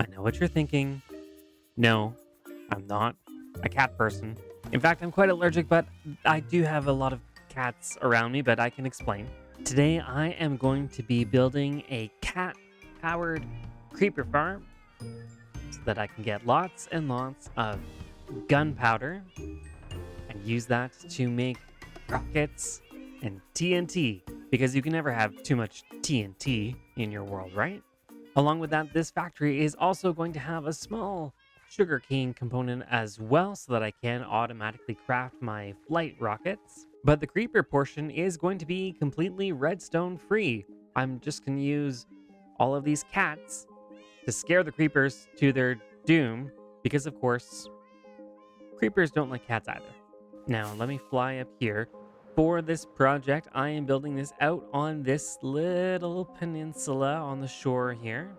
I know what you're thinking. No, I'm not a cat person. In fact, I'm quite allergic, but I do have a lot of cats around me, but I can explain. Today, I am going to be building a cat powered creeper farm so that I can get lots and lots of gunpowder and use that to make rockets and TNT because you can never have too much TNT in your world, right? Along with that, this factory is also going to have a small sugarcane component as well so that I can automatically craft my flight rockets. But the creeper portion is going to be completely redstone free. I'm just going to use all of these cats to scare the creepers to their doom because, of course, creepers don't like cats either. Now, let me fly up here. For this project, I am building this out on this little peninsula on the shore here,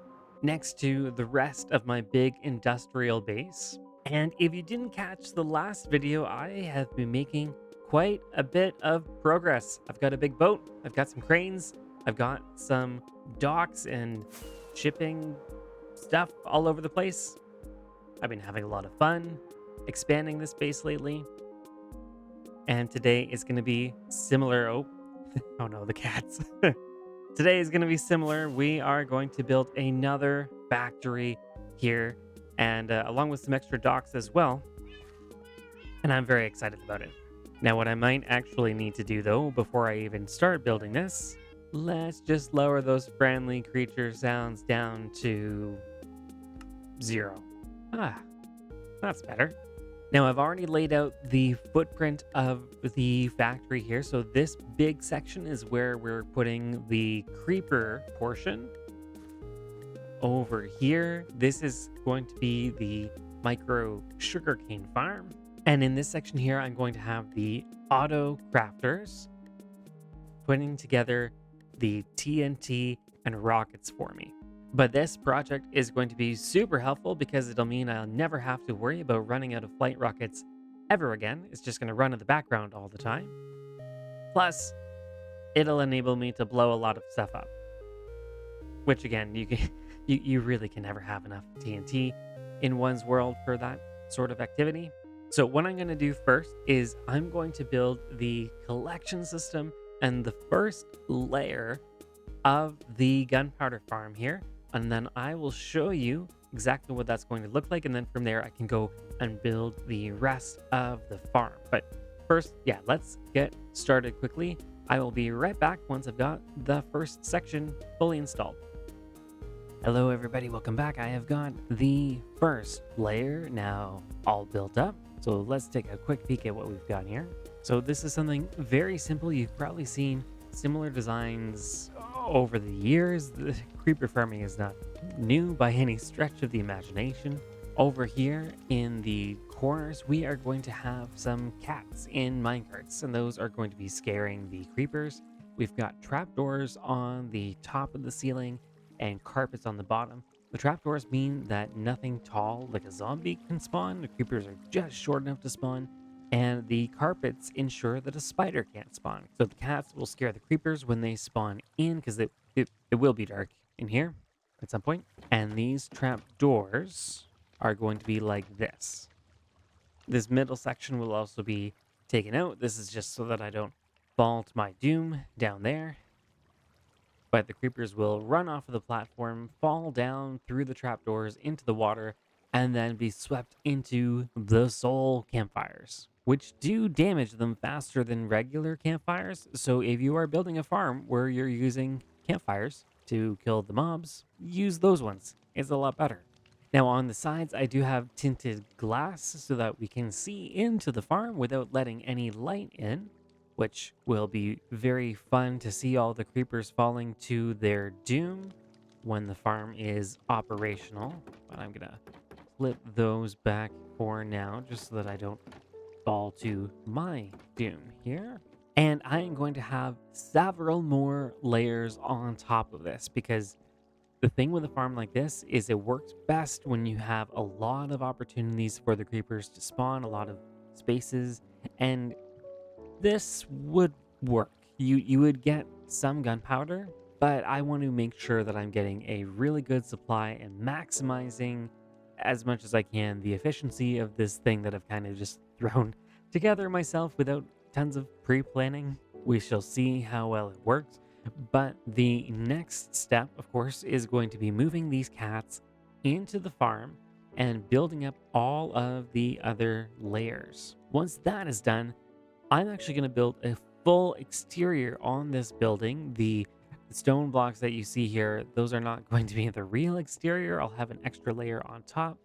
next to the rest of my big industrial base. And if you didn't catch the last video, I have been making quite a bit of progress. I've got a big boat, I've got some cranes, I've got some docks and shipping stuff all over the place. I've been having a lot of fun expanding this base lately. And today is going to be similar. Oh, oh no, the cats. Today is going to be similar. We are going to build another factory here and along with some extra docks as well. And I'm very excited about it. Now, what I might actually need to do though, before I even start building this, let's just lower those friendly creature sounds down to 0. Ah, that's better. Now, I've already laid out the footprint of the factory here. So this big section is where we're putting the creeper portion. Over here, this is going to be the micro sugarcane farm. And in this section here, I'm going to have the auto crafters putting together the TNT and rockets for me. But this project is going to be super helpful because it'll mean I'll never have to worry about running out of flight rockets ever again. It's just going to run in the background all the time. Plus, it'll enable me to blow a lot of stuff up. Which again, you really can never have enough TNT in one's world for that sort of activity. So what I'm going to do first is I'm going to build the collection system and the first layer of the gunpowder farm here. And then I will show you exactly what that's going to look like. And then from there, I can go and build the rest of the farm. But first, yeah, let's get started quickly. I will be right back once I've got the first section fully installed. Hello, everybody. Welcome back. I have got the first layer now all built up. So let's take a quick peek at what we've got here. So this is something very simple. You've probably seen similar designs over the years. The creeper farming is not new by any stretch of the imagination. Over here in the corners, we are going to have some cats in minecarts, and those are going to be scaring the creepers. We've got trapdoors on the top of the ceiling and carpets on the bottom. The trapdoors mean that nothing tall like a zombie can spawn. The creepers are just short enough to spawn. And the carpets ensure that a spider can't spawn. So the cats will scare the creepers when they spawn in because it will be dark in here at some point. And these trap doors are going to be like this. This middle section will also be taken out. This is just so that I don't fall to my doom down there. But the creepers will run off of the platform, fall down through the trapdoors into the water, and then be swept into the soul campfires, which do damage them faster than regular campfires. So if you are building a farm where you're using campfires to kill the mobs, use those ones. It's a lot better. Now on the sides, I do have tinted glass so that we can see into the farm without letting any light in, which will be very fun to see all the creepers falling to their doom when the farm is operational. But I'm gonna flip those back for now, just so that I don't fall to my doom here. And I am going to have several more layers on top of this because the thing with a farm like this is it works best when you have a lot of opportunities for the creepers to spawn, a lot of spaces, and this would work. You would get some gunpowder but I want to make sure that I'm getting a really good supply and maximizing as much as I can the efficiency of this thing that I've kind of just thrown together myself without tons of pre-planning. We shall see how well it works. But the next step, of course, is going to be moving these cats into the farm and building up all of the other layers. Once that is done, I'm actually going to build a full exterior on this building. The stone blocks that you see here, those are not going to be the real exterior. I'll have an extra layer on top,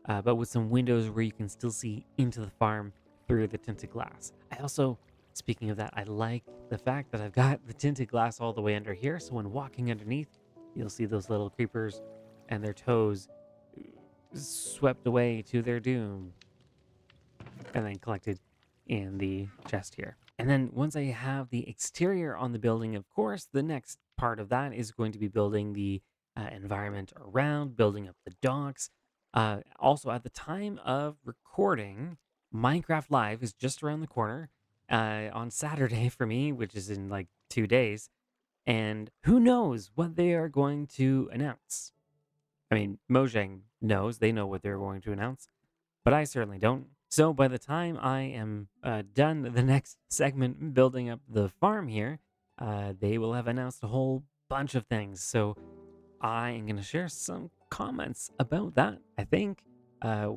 but with some windows where you can still see into the farm through the tinted glass. I also, speaking of that, I like the fact that I've got the tinted glass all the way under here. So when walking underneath, you'll see those little creepers and their toes swept away to their doom and then collected in the chest here. And then once I have the exterior on the building, of course, the next part of that is going to be building the environment around, building up the docks. Also, at the time of recording, Minecraft Live is just around the corner on Saturday for me, which is in like 2 days. And who knows what they are going to announce? I mean, Mojang knows, they know what they're going to announce, but I certainly don't. So by the time I am done the next segment building up the farm here, they will have announced a whole bunch of things. So I am going to share some comments about that, I think, uh,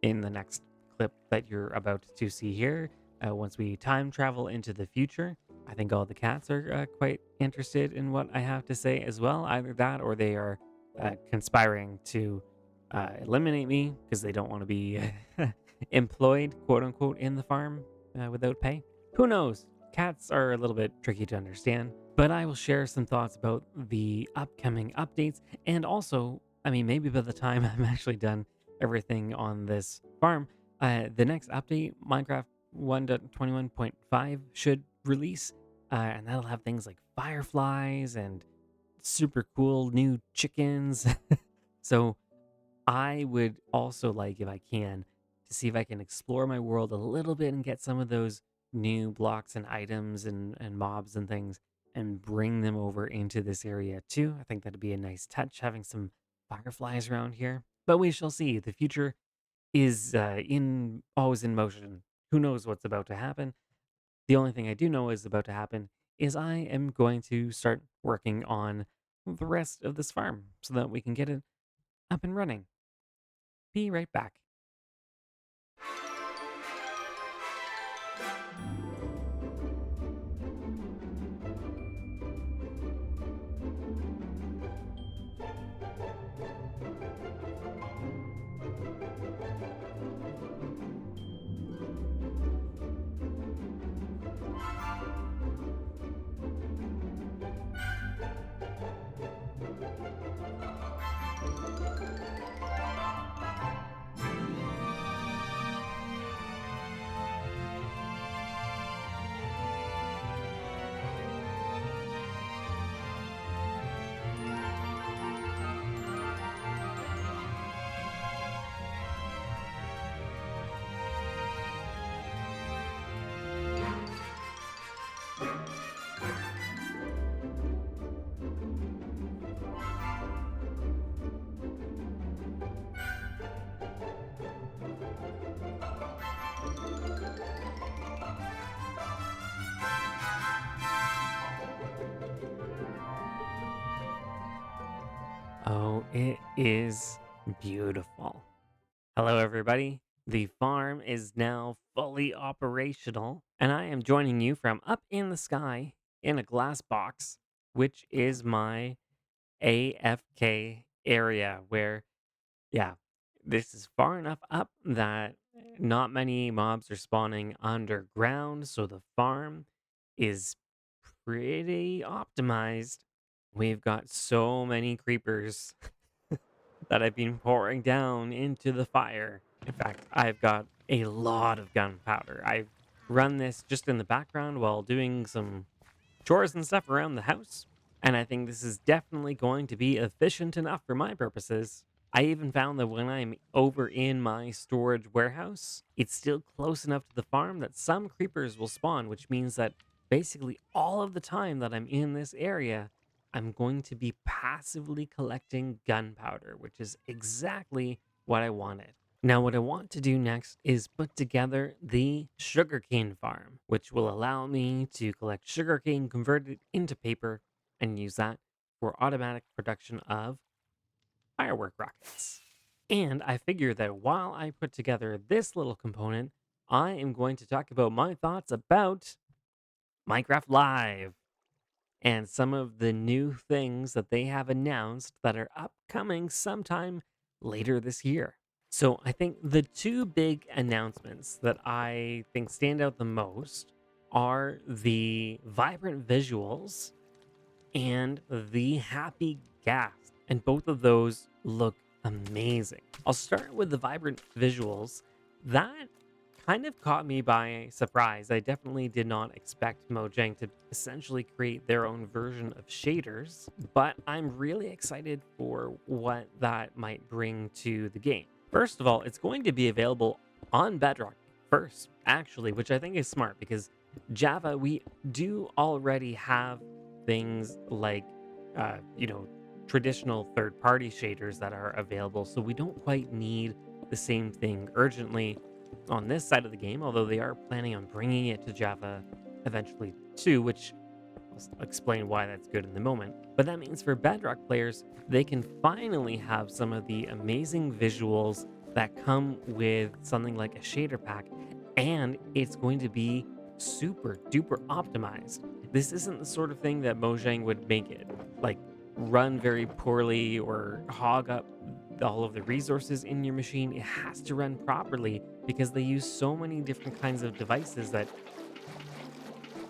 in the next clip that you're about to see here. Once we time travel into the future, I think all the cats are quite interested in what I have to say as well. Either that or they are conspiring to eliminate me because they don't want to be employed, quote unquote, in the farm without pay. Who knows? Cats are a little bit tricky to understand, but I will share some thoughts about the upcoming updates. And also, I mean, maybe by the time I'm actually done everything on this farm, the next update, Minecraft 1.21.5, should release. And that'll have things like fireflies and super cool new chickens. So I would also like, if I can, to see if I can explore my world a little bit and get some of those new blocks and items and mobs and things and bring them over into this area too. I think that'd be a nice touch having some fireflies around here. But we shall see. The future is in always in motion. Who knows what's about to happen? The only thing I do know is about to happen is I am going to start working on the rest of this farm so that we can get it up and running. Be right back. Oh, it is beautiful. Hello, everybody. The farm is now fully operational, and I am joining you from up in the sky in a glass box, which is my AFK area where, yeah, this is far enough up that not many mobs are spawning underground, so the farm is pretty optimized. We've got so many creepers that I've been pouring down into the fire. In fact, I've got a lot of gunpowder. I've run this just in the background while doing some chores and stuff around the house. And I think this is definitely going to be efficient enough for my purposes. I even found that when I'm over in my storage warehouse, it's still close enough to the farm that some creepers will spawn, which means that basically all of the time that I'm in this area, I'm going to be passively collecting gunpowder, which is exactly what I wanted. Now, what I want to do next is put together the sugarcane farm, which will allow me to collect sugarcane, convert it into paper, and use that for automatic production of firework rockets. And I figure that while I put together this little component, I am going to talk about my thoughts about Minecraft Live and some of the new things that they have announced that are upcoming sometime later this year. So I think the two big announcements that I think stand out the most are the vibrant visuals and the happy gas. And both of those look amazing. I'll start with the vibrant visuals. That kind of caught me by surprise. I definitely did not expect Mojang to essentially create their own version of shaders, but I'm really excited for what that might bring to the game. First of all, it's going to be available on Bedrock first, actually, which I think is smart because Java, we do already have things like, traditional third party shaders that are available. So we don't quite need the same thing urgently on this side of the game, although they are planning on bringing it to Java eventually too, which I'll explain why that's good in the moment. But that means for Bedrock players, they can finally have some of the amazing visuals that come with something like a shader pack, and it's going to be super duper optimized. This isn't the sort of thing that Mojang would make it like run very poorly or hog up all of the resources in your machine. It has to run properly because they use so many different kinds of devices that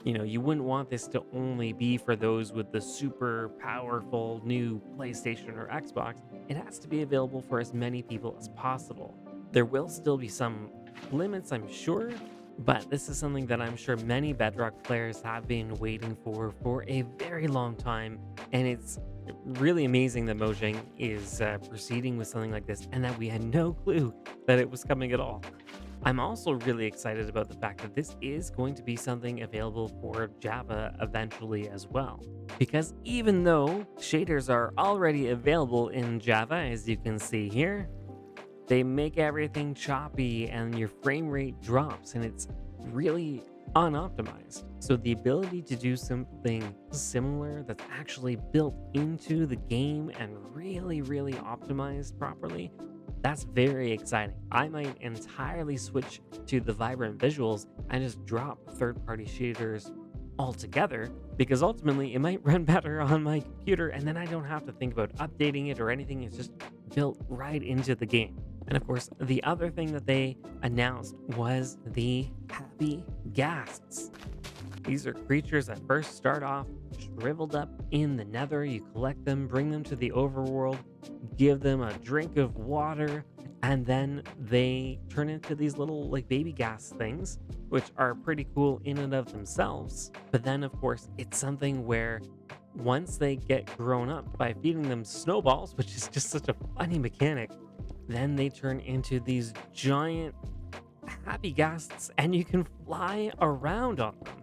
you wouldn't want this to only be for those with the super powerful new PlayStation or Xbox. It has to be available for as many people as possible. There will still be some limits, I'm sure, but this is something that I'm sure many Bedrock players have been waiting for a very long time, and it's really amazing that Mojang is proceeding with something like this and that we had no clue that it was coming at all. I'm also really excited about the fact that this is going to be something available for Java eventually as well. Because even though shaders are already available in Java, as you can see here, they make everything choppy and your frame rate drops and it's really unoptimized. So the ability to do something similar that's actually built into the game and really, really optimized properly, that's very exciting. I might entirely switch to the vibrant visuals and just drop third-party shaders altogether because ultimately it might run better on my computer and then I don't have to think about updating it or anything. It's just built right into the game. And of course, the other thing that they announced was the happy Ghasts. These are creatures that first start off shriveled up in the nether. You collect them, bring them to the overworld, give them a drink of water, and then they turn into these little like baby gas things, which are pretty cool in and of themselves. But then, of course, it's something where once they get grown up by feeding them snowballs, which is just such a funny mechanic, then they turn into these giant happy ghasts and you can fly around on them.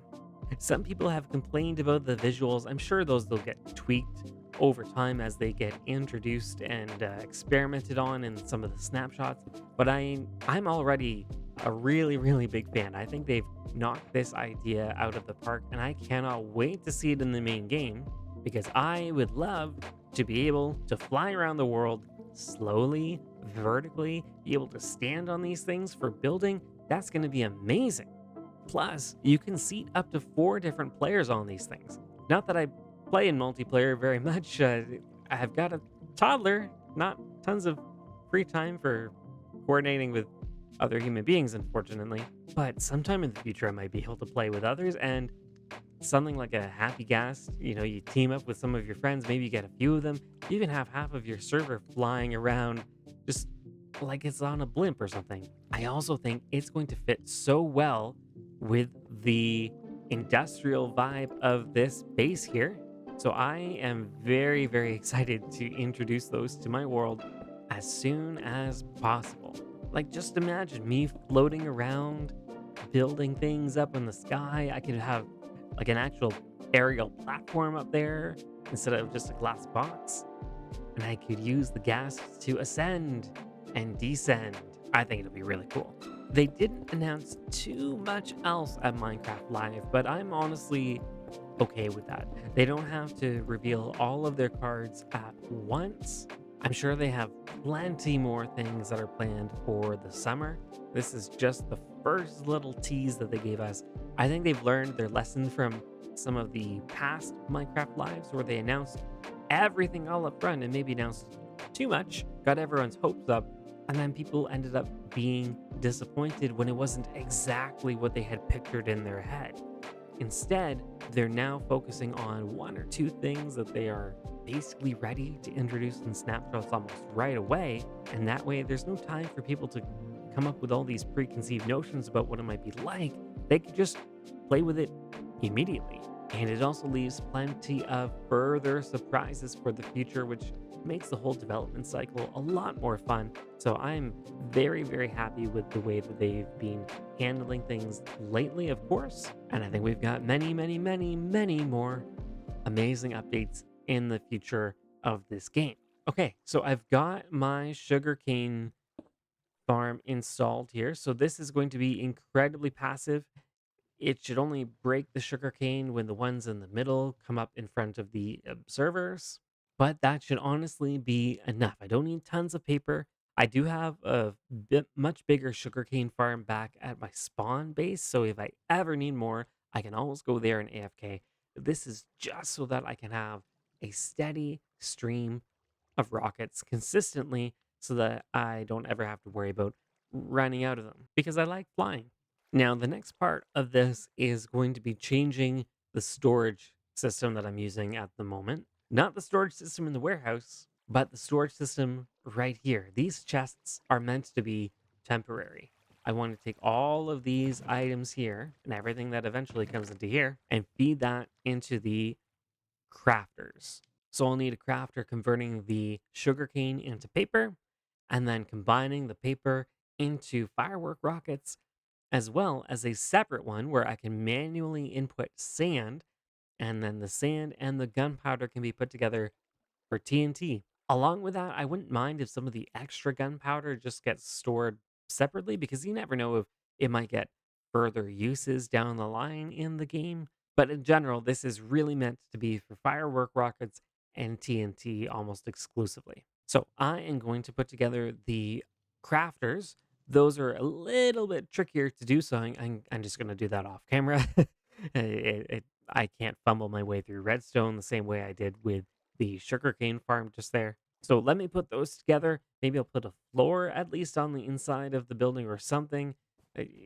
Some people have complained about the visuals. I'm sure those will get tweaked over time as they get introduced and experimented on in some of the snapshots. But I'm already a really, really big fan. I think they've knocked this idea out of the park, and I cannot wait to see it in the main game because I would love to be able to fly around the world slowly, vertically, be able to stand on these things for building. That's going to be amazing. Plus, you can seat up to 4 different players on these things. Not that I play in multiplayer very much. I've got a toddler, not tons of free time for coordinating with other human beings, unfortunately. But sometime in the future, I might be able to play with others, and something like a happy gas, you team up with some of your friends, maybe you get a few of them, you even have half of your server flying around just like it's on a blimp or something. I also think it's going to fit so well with the industrial vibe of this base here. So I am very, very excited to introduce those to my world as soon as possible. Like, just imagine me floating around, building things up in the sky. I could have like an actual aerial platform up there, instead of just a glass box. And I could use the Ghasts to ascend and descend. I think it'll be really cool. They didn't announce too much else at Minecraft Live, but I'm honestly okay with that. They don't have to reveal all of their cards at once. I'm sure they have plenty more things that are planned for the summer. This is just the first little tease that they gave us. I think they've learned their lesson from some of the past Minecraft Lives where they announced everything all up front and maybe announced too much, got everyone's hopes up, and then people ended up being disappointed when it wasn't exactly what they had pictured in their head. Instead, they're now focusing on one or two things that they are basically ready to introduce in snapshots almost right away. And that way, there's no time for people to come up with all these preconceived notions about what it might be like. They could just play with it immediately. And it also leaves plenty of further surprises for the future, which makes the whole development cycle a lot more fun. So I'm very, very happy with the way that they've been handling things lately, of course. And I think we've got many, many, many, many more amazing updates in the future of this game. Okay, so I've got my sugarcane farm installed here. So this is going to be incredibly passive. It should only break the sugarcane when the ones in the middle come up in front of the observers, but that should honestly be enough. I don't need tons of paper. I do have a bit much bigger sugarcane farm back at my spawn base, so if I ever need more, I can always go there in AFK. This is just so that I can have a steady stream of rockets consistently so that I don't ever have to worry about running out of them because I like flying. Now, the next part of this is going to be changing the storage system that I'm using at the moment. Not the storage system in the warehouse, but the storage system right here. These chests are meant to be temporary. I want to take all of these items here and everything that eventually comes into here and feed that into the crafters. So I'll need a crafter converting the sugarcane into paper and then combining the paper into firework rockets, as well as a separate one where I can manually input sand, and then the sand and the gunpowder can be put together for TNT. Along with that, I wouldn't mind if some of the extra gunpowder just gets stored separately because you never know if it might get further uses down the line in the game. But in general, this is really meant to be for firework rockets and TNT almost exclusively. So I am going to put together the crafters. Those are a little bit trickier to do, so I'm just going to do that off camera. I can't fumble my way through redstone the same way I did with the sugarcane farm just there. So let me put those together. Maybe I'll put a floor at least on the inside of the building or something.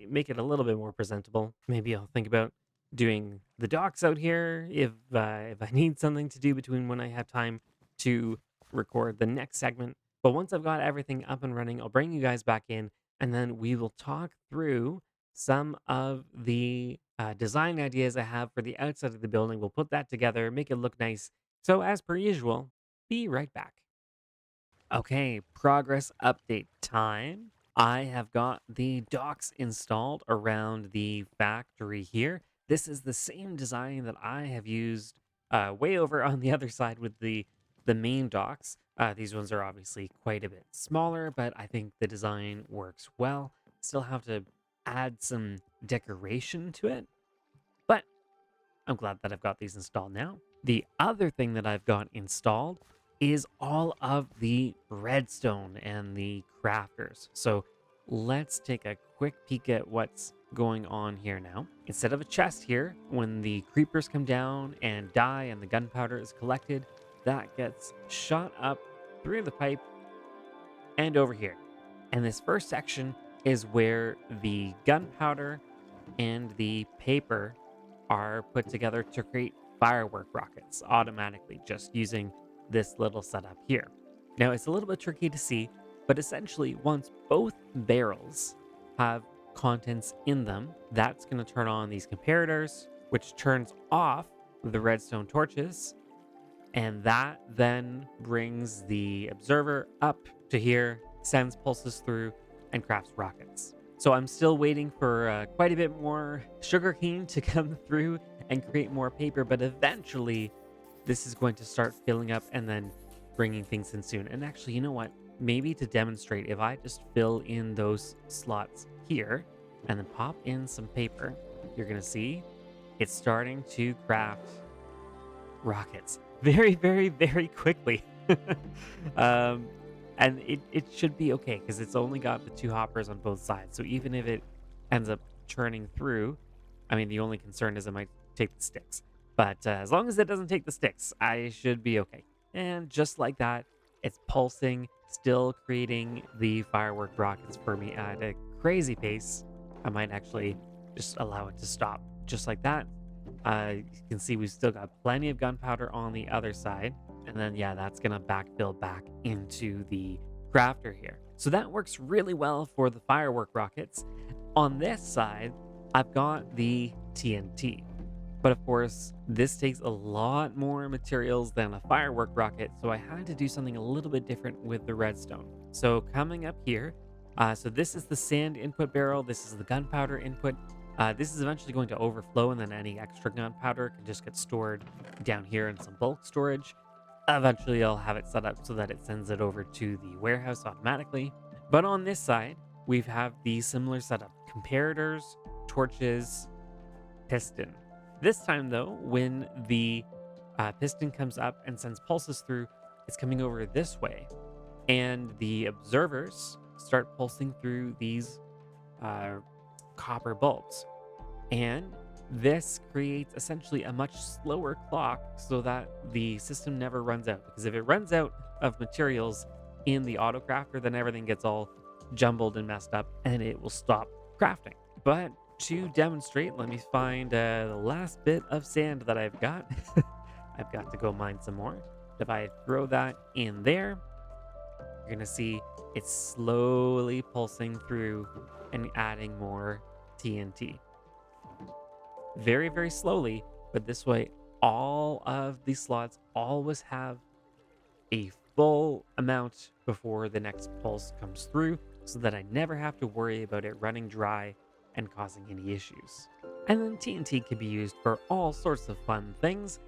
Make it a little bit more presentable. Maybe I'll think about doing the docks out here if I need something to do between when I have time to record the next segment. But once I've got everything up and running, I'll bring you guys back in, and then we will talk through some of the design ideas I have for the outside of the building. We'll put that together, make it look nice. So, as per usual, be right back. Okay, progress update time. I have got the docks installed around the factory here. This is the same design that I have used way over on the other side with the main docks. These ones are obviously quite a bit smaller, but I think the design works well. Still have to add some decoration to it, but I'm glad that I've got these installed now. The other thing that I've got installed is all of the redstone and the crafters. So let's take a quick peek at what's going on here now. Instead of a chest here, when the creepers come down and die and the gunpowder is collected, that gets shot up through the pipe and over here. And this first section is where the gunpowder and the paper are put together to create firework rockets automatically just using this little setup here. Now, it's a little bit tricky to see, but essentially, once both barrels have contents in them, that's going to turn on these comparators, which turns off the redstone torches, and that then brings the observer up to here, sends pulses through, and crafts rockets. So I'm still waiting for quite a bit more sugarcane to come through and create more paper, but eventually this is going to start filling up and then bringing things in soon. And actually, you know what? Maybe to demonstrate, if I just fill in those slots here and then pop in some paper, you're going to see it's starting to craft rockets very, very, very quickly. um, and it should be okay because it's only got the two hoppers on both sides. So even if it ends up churning through, I mean, the only concern is it might take the sticks. But as long as it doesn't take the sticks, I should be okay. And just like that, it's pulsing, still creating the firework rockets for me at a crazy pace. I might actually just allow it to stop just like that. You can see we've still got plenty of gunpowder on the other side. And then, yeah, that's going to backfill back into the crafter here. So that works really well for the firework rockets. On this side, I've got the TNT. But of course, this takes a lot more materials than a firework rocket, so I had to do something a little bit different with the redstone. So coming up here, so this is the sand input barrel, this is the gunpowder input. This is eventually going to overflow, and then any extra gunpowder can just get stored down here in some bulk storage. Eventually, I'll have it set up so that it sends it over to the warehouse automatically. But on this side, we have the similar setup: comparators, torches, piston. This time, though, when the piston comes up and sends pulses through, it's coming over this way. And the observers start pulsing through these uh, copper bulbs. And this creates essentially a much slower clock so that the system never runs out. Because if it runs out of materials in the auto crafter, then everything gets all jumbled and messed up and it will stop crafting. But to demonstrate, let me find the last bit of sand that I've got. I've got to go mine some more. If I throw that in there, you're going to see it's slowly pulsing through and adding more TNT. Very, very slowly, but this way, all of these slots always have a full amount before the next pulse comes through so that I never have to worry about it running dry and causing any issues. And then TNT can be used for all sorts of fun things.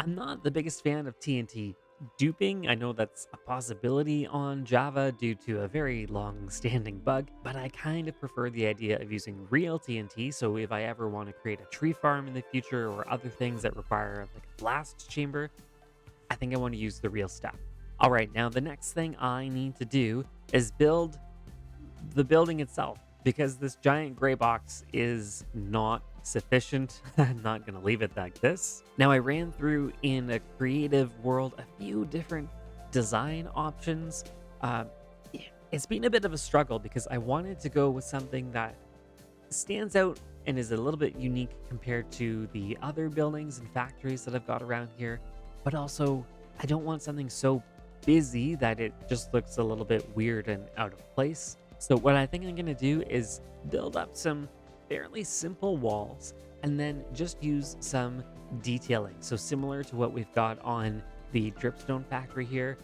I'm not the biggest fan of TNT duping. I know that's a possibility on Java due to a very long standing bug, but I kind of prefer the idea of using real TNT. So if I ever want to create a tree farm in the future or other things that require like a blast chamber, I think I want to use the real stuff. All right, now the next thing I need to do is build the building itself because this giant gray box is not sufficient. I'm not going to leave it like this. Now, I ran through in a creative world a few different design options. It's been a bit of a struggle because I wanted to go with something that stands out and is a little bit unique compared to the other buildings and factories that I've got around here. But also, I don't want something so busy that it just looks a little bit weird and out of place. So what I think I'm going to do is build up some fairly simple walls and then just use some detailing. So similar to what we've got on the dripstone factory here,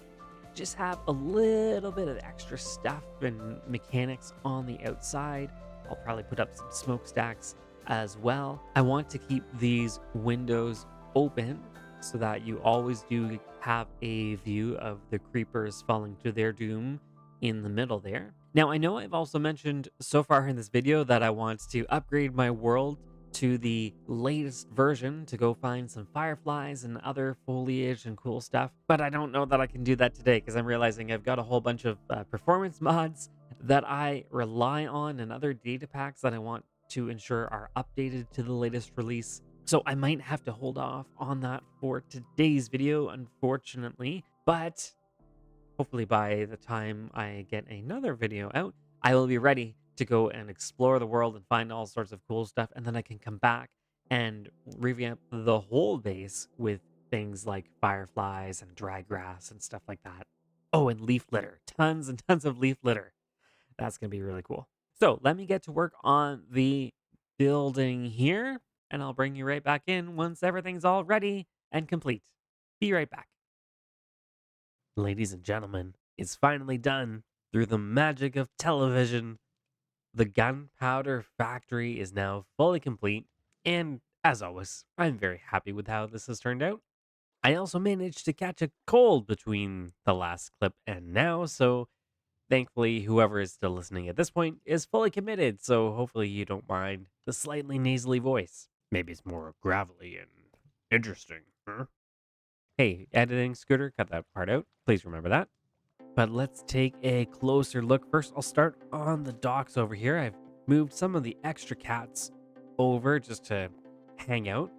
just have a little bit of extra stuff and mechanics on the outside. I'll probably put up some smokestacks as well. I want to keep these windows open so that you always do have a view of the creepers falling to their doom in the middle there. Now, I know I've also mentioned so far in this video that I want to upgrade my world to the latest version to go find some fireflies and other foliage and cool stuff, but I don't know that I can do that today because I'm realizing I've got a whole bunch of performance mods that I rely on and other data packs that I want to ensure are updated to the latest release. So I might have to hold off on that for today's video, unfortunately, but hopefully by the time I get another video out, I will be ready to go and explore the world and find all sorts of cool stuff. And then I can come back and revamp the whole base with things like fireflies and dry grass and stuff like that. Oh, and leaf litter. Tons and tons of leaf litter. That's going to be really cool. So let me get to work on the building here, and I'll bring you right back in once everything's all ready and complete. Be right back. Ladies and gentlemen, it's finally done. Through the magic of television, the gunpowder factory is now fully complete. And as always, I'm very happy with how this has turned out. I also managed to catch a cold between the last clip and now, so thankfully, whoever is still listening at this point is fully committed, so hopefully you don't mind the slightly nasally voice. Maybe it's more gravelly and interesting. Huh? Hey, editing Scooter, cut that part out. Please remember that. But let's take a closer look. First, I'll start on the docks over here. I've moved some of the extra cats over just to hang out.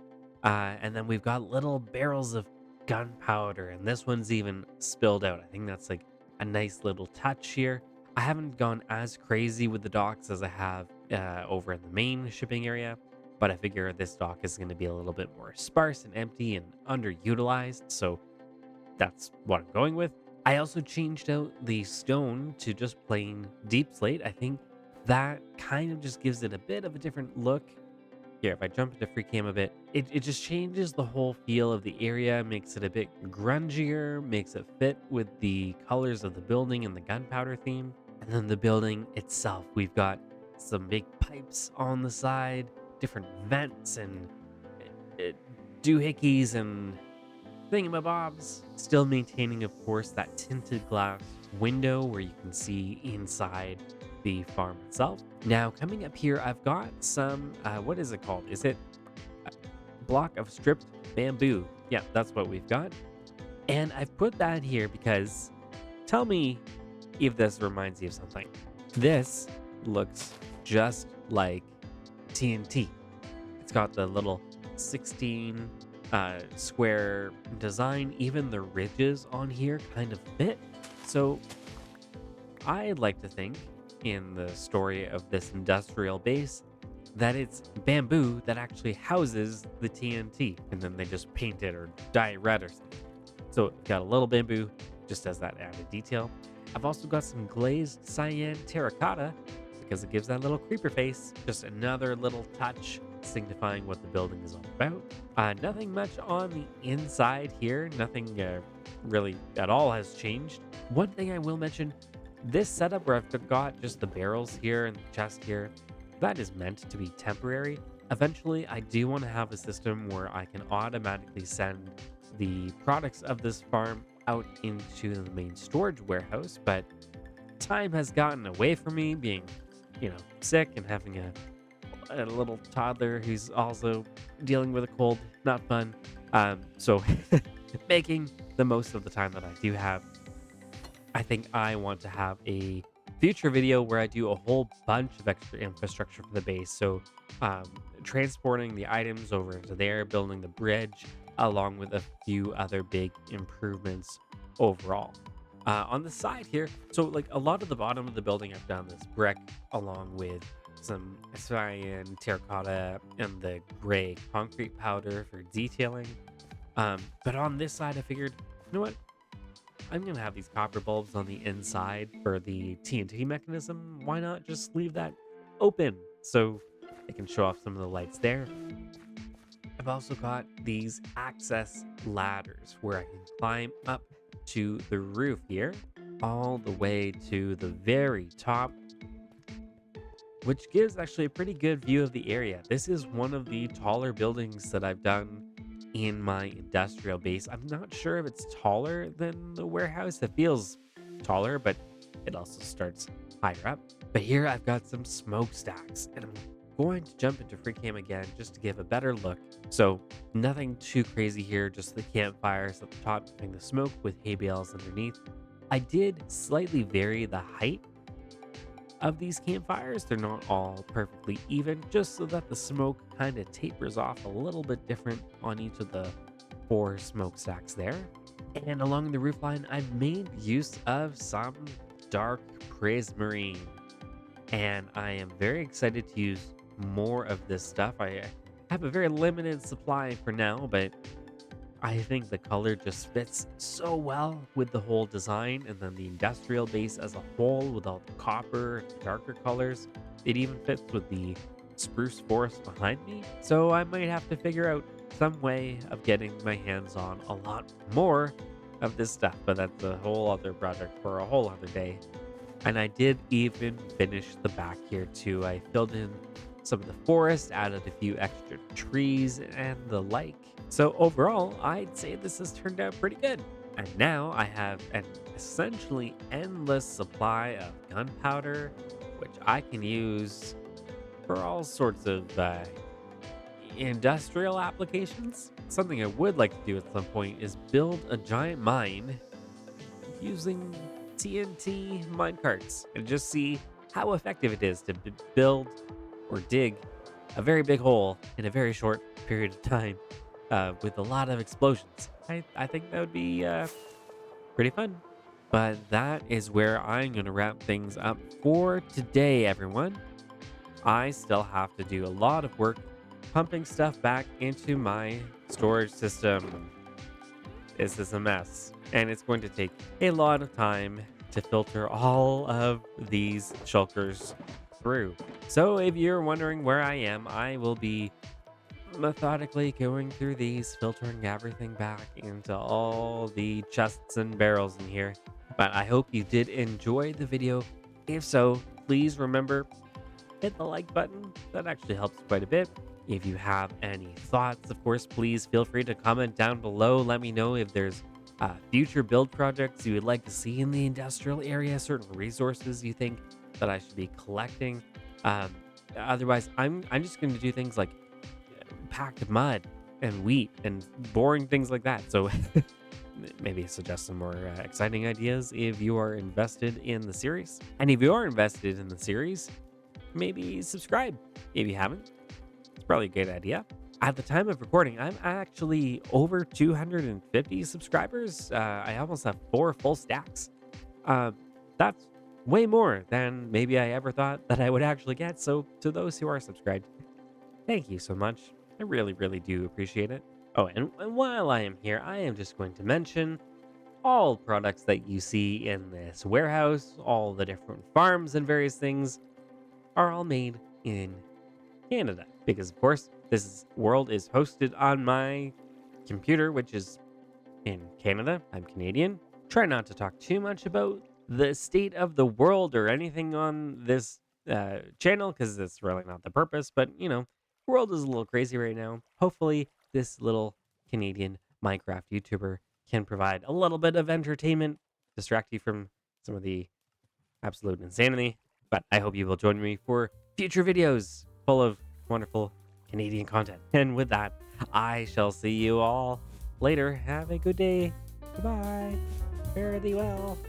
And then we've got little barrels of gunpowder, and this one's even spilled out. I think that's like a nice little touch here. I haven't gone as crazy with the docks as I have over in the main shipping area, but I figure this dock is going to be a little bit more sparse and empty and underutilized. So that's what I'm going with. I also changed out the stone to just plain deep slate. I think that kind of just gives it a bit of a different look. Here, if I jump into free cam a bit, it just changes the whole feel of the area, makes it a bit grungier, makes it fit with the colors of the building and the gunpowder theme. And then the building itself, we've got some big pipes on the side, different vents and uh, doohickeys and thingamabobs. Still maintaining, of course, that tinted glass window where you can see inside the farm itself. Now, coming up here, I've got some, what is it called? Is it a block of stripped bamboo? Yeah, that's what we've got. And I've put that here because, tell me if this reminds you of something. This looks just like TNT. It's got the little 16 square design. Even the ridges on here kind of fit. So I'd like to think in the story of this industrial base that it's bamboo that actually houses the TNT, and then they just paint it or dye it red or something. So it's got a little bamboo just as that added detail. I've also got some glazed cyan terracotta because it gives that little creeper face. Just another little touch signifying what the building is all about. Nothing much on the inside here. Nothing really at all has changed. One thing I will mention, this setup where I've got just the barrels here and the chest here, that is meant to be temporary. Eventually, I do want to have a system where I can automatically send the products of this farm out into the main storage warehouse, but time has gotten away from me, being, sick and having a little toddler who's also dealing with a cold. Not fun. So making the most of the time that I do have. I think I want to have a future video where I do a whole bunch of extra infrastructure for the base. So transporting the items over into there, building the bridge, along with a few other big improvements overall. On the side here, so like a lot of the bottom of the building, I've done this brick along with some cyan terracotta and the gray concrete powder for detailing. But on this side, I figured, you know what? I'm going to have these copper bulbs on the inside for the TNT mechanism. Why not just leave that open so I can show off some of the lights there? I've also got these access ladders where I can climb up to the roof here, all the way to the very top, which gives actually a pretty good view of the area. This is one of the taller buildings that I've done in my industrial base. I'm not sure if it's taller than the warehouse. It feels taller, but it also starts higher up. But here I've got some smokestacks, and I'm going to jump into free cam again just to give a better look. So nothing too crazy here, just the campfires at the top giving the smoke with hay bales underneath. I did slightly vary the height of these campfires. They're not all perfectly even, just so that the smoke kind of tapers off a little bit different on each of the 4 smokestacks there. And along the roofline, I've made use of some dark prismarine, and I am very excited to use more of this stuff. I have a very limited supply for now, but I think the color just fits so well with the whole design, and then the industrial base as a whole with all the copper and darker colors. It even fits with the spruce forest behind me. So I might have to figure out some way of getting my hands on a lot more of this stuff, but that's a whole other project for a whole other day. And I did even finish the back here too. I filled in some of the forest, added a few extra trees and the like. So overall, I'd say this has turned out pretty good. And now I have an essentially endless supply of gunpowder, which I can use for all sorts of industrial applications. Something I would like to do at some point is build a giant mine using TNT minecarts and just see how effective it is to build or dig a very big hole in a very short period of time with a lot of explosions. I think that would be pretty fun. But that is where I'm going to wrap things up for today, everyone. I still have to do a lot of work pumping stuff back into my storage system. This is a mess, and it's going to take a lot of time to filter all of these shulkers through. So if you're wondering where I am, I will be methodically going through these, filtering everything back into all the chests and barrels in here. But I hope you did enjoy the video. If so, please remember, hit the like button. That actually helps quite a bit. If you have any thoughts, of course, please feel free to comment down below. Let me know if there's future build projects you would like to see in the industrial area, certain resources you think that I should be collecting. Otherwise, I'm just going to do things like packed mud and wheat and boring things like that. So maybe suggest some more exciting ideas if you are invested in the series. And if you are invested in the series, maybe subscribe if you haven't. It's probably a good idea. At the time of recording, I'm actually over 250 subscribers. I almost have 4 full stacks. That's way more than maybe I ever thought that I would actually get. So to those who are subscribed, thank you so much. I really, really do appreciate it. Oh, and while I am here, I am just going to mention all products that you see in this warehouse, all the different farms and various things are all made in Canada. Because, of course, world is hosted on my computer, which is in Canada. I'm Canadian. Try not to talk too much about the state of the world or anything on this channel, because that's really not the purpose. But, world is a little crazy right now. Hopefully, this little Canadian Minecraft YouTuber can provide a little bit of entertainment, distract you from some of the absolute insanity. But I hope you will join me for future videos full of wonderful Canadian content. And with that, I shall see you all later. Have a good day. Goodbye. Fare thee well.